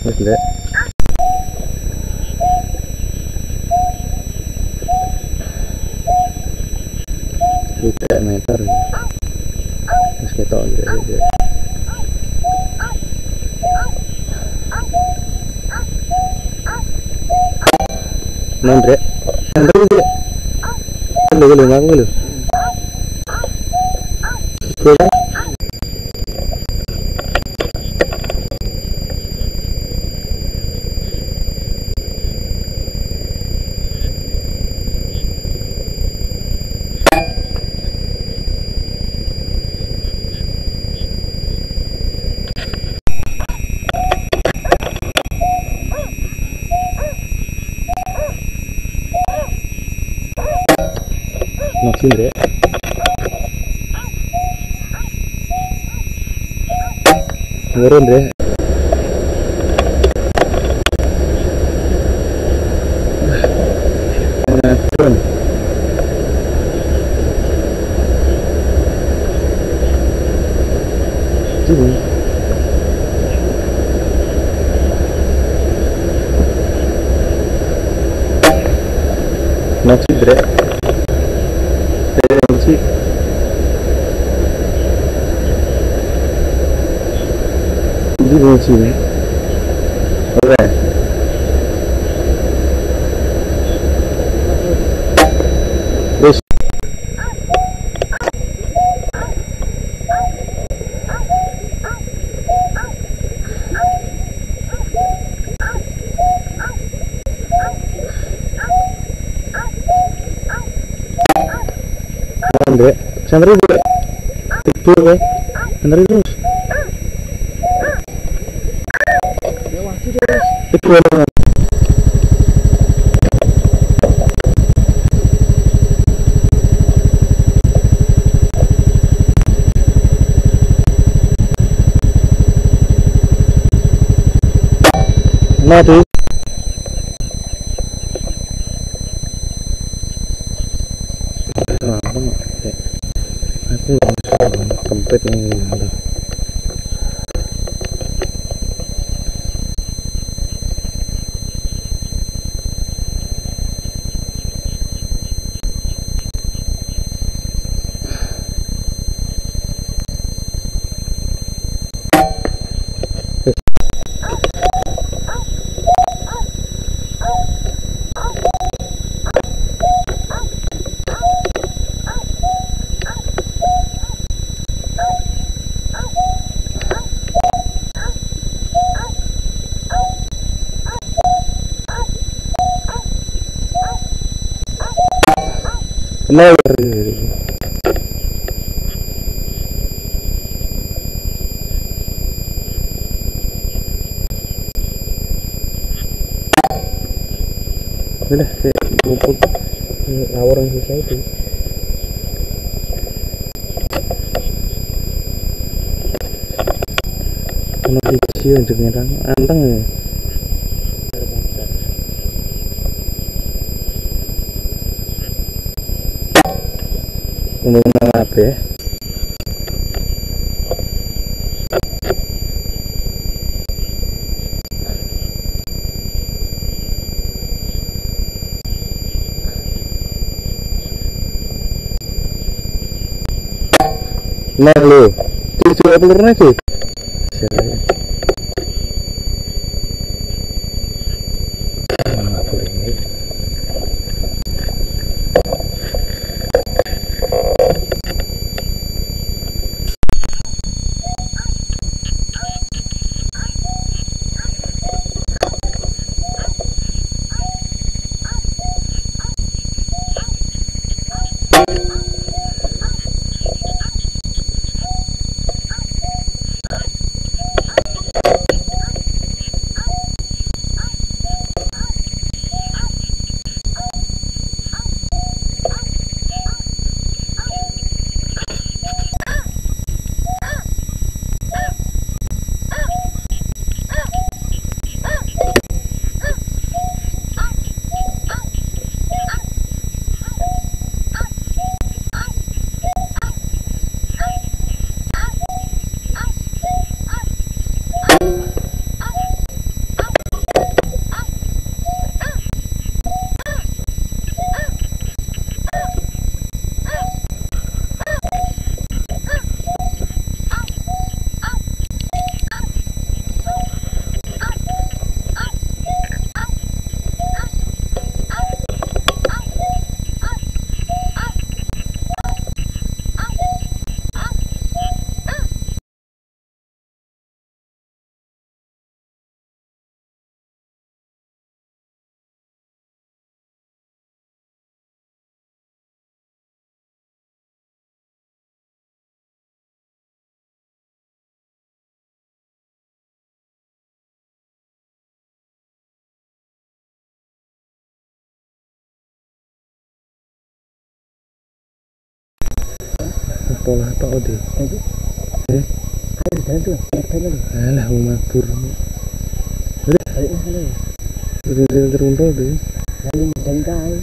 Wis Ndrek. Tiga meter. Wis ketok Ndrek. Ndrek. Ndrek. Lho ngaku lho. Kurang. Masih Ndrek. Turun Ndrek. Turun. Turun. Masih Ndrek. Masih. Di sini. Oke. Terus. Ndrek, santri Ndrek. Tidur ya. Santri terus. Tidur. Nah tuh. Aku kempit nih. Never. Udah kayak rumput awor yang susah itu. Masih kecil untuk nyerang anteng ya. Ngomong apa ya? Nah lo, tujuh pelurnya sih. pola tok deh. Ayo tuh. Alah mau mabur. Ayo. Teruntul deh. Lalu dengkai.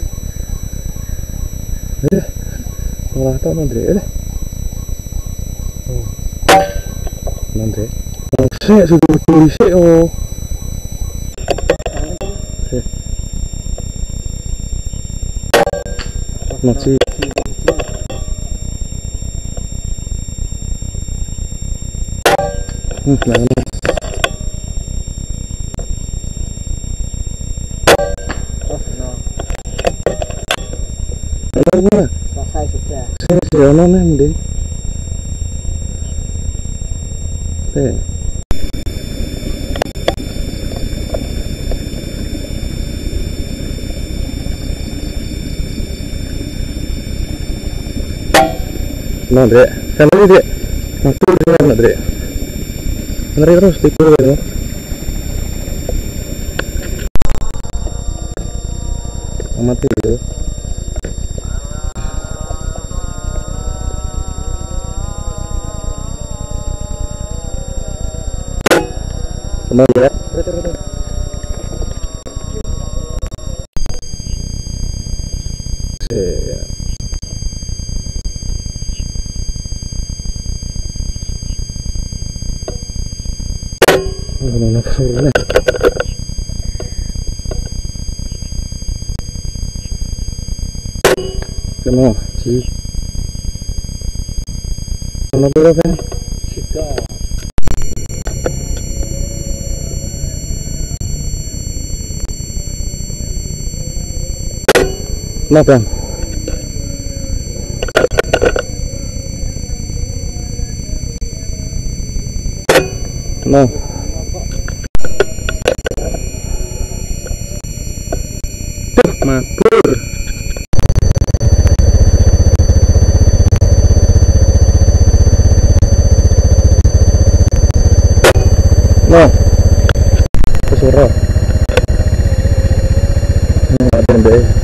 Pola tok Andre. Andre. Saya sudah polisi oh. Masih. Jangan. Selesai sudah. Saya nih mending. Nah, Dek, sana ini Dek, maksud di mana Dek? Menarik terus tidur ya. Amati ya. Tenang ya. Siap. Mana perlunya? Kenapa sih? Mana berapa? Tiga. Kenapa? Nah. Mabur. Nah, kesuruh. Ada deh.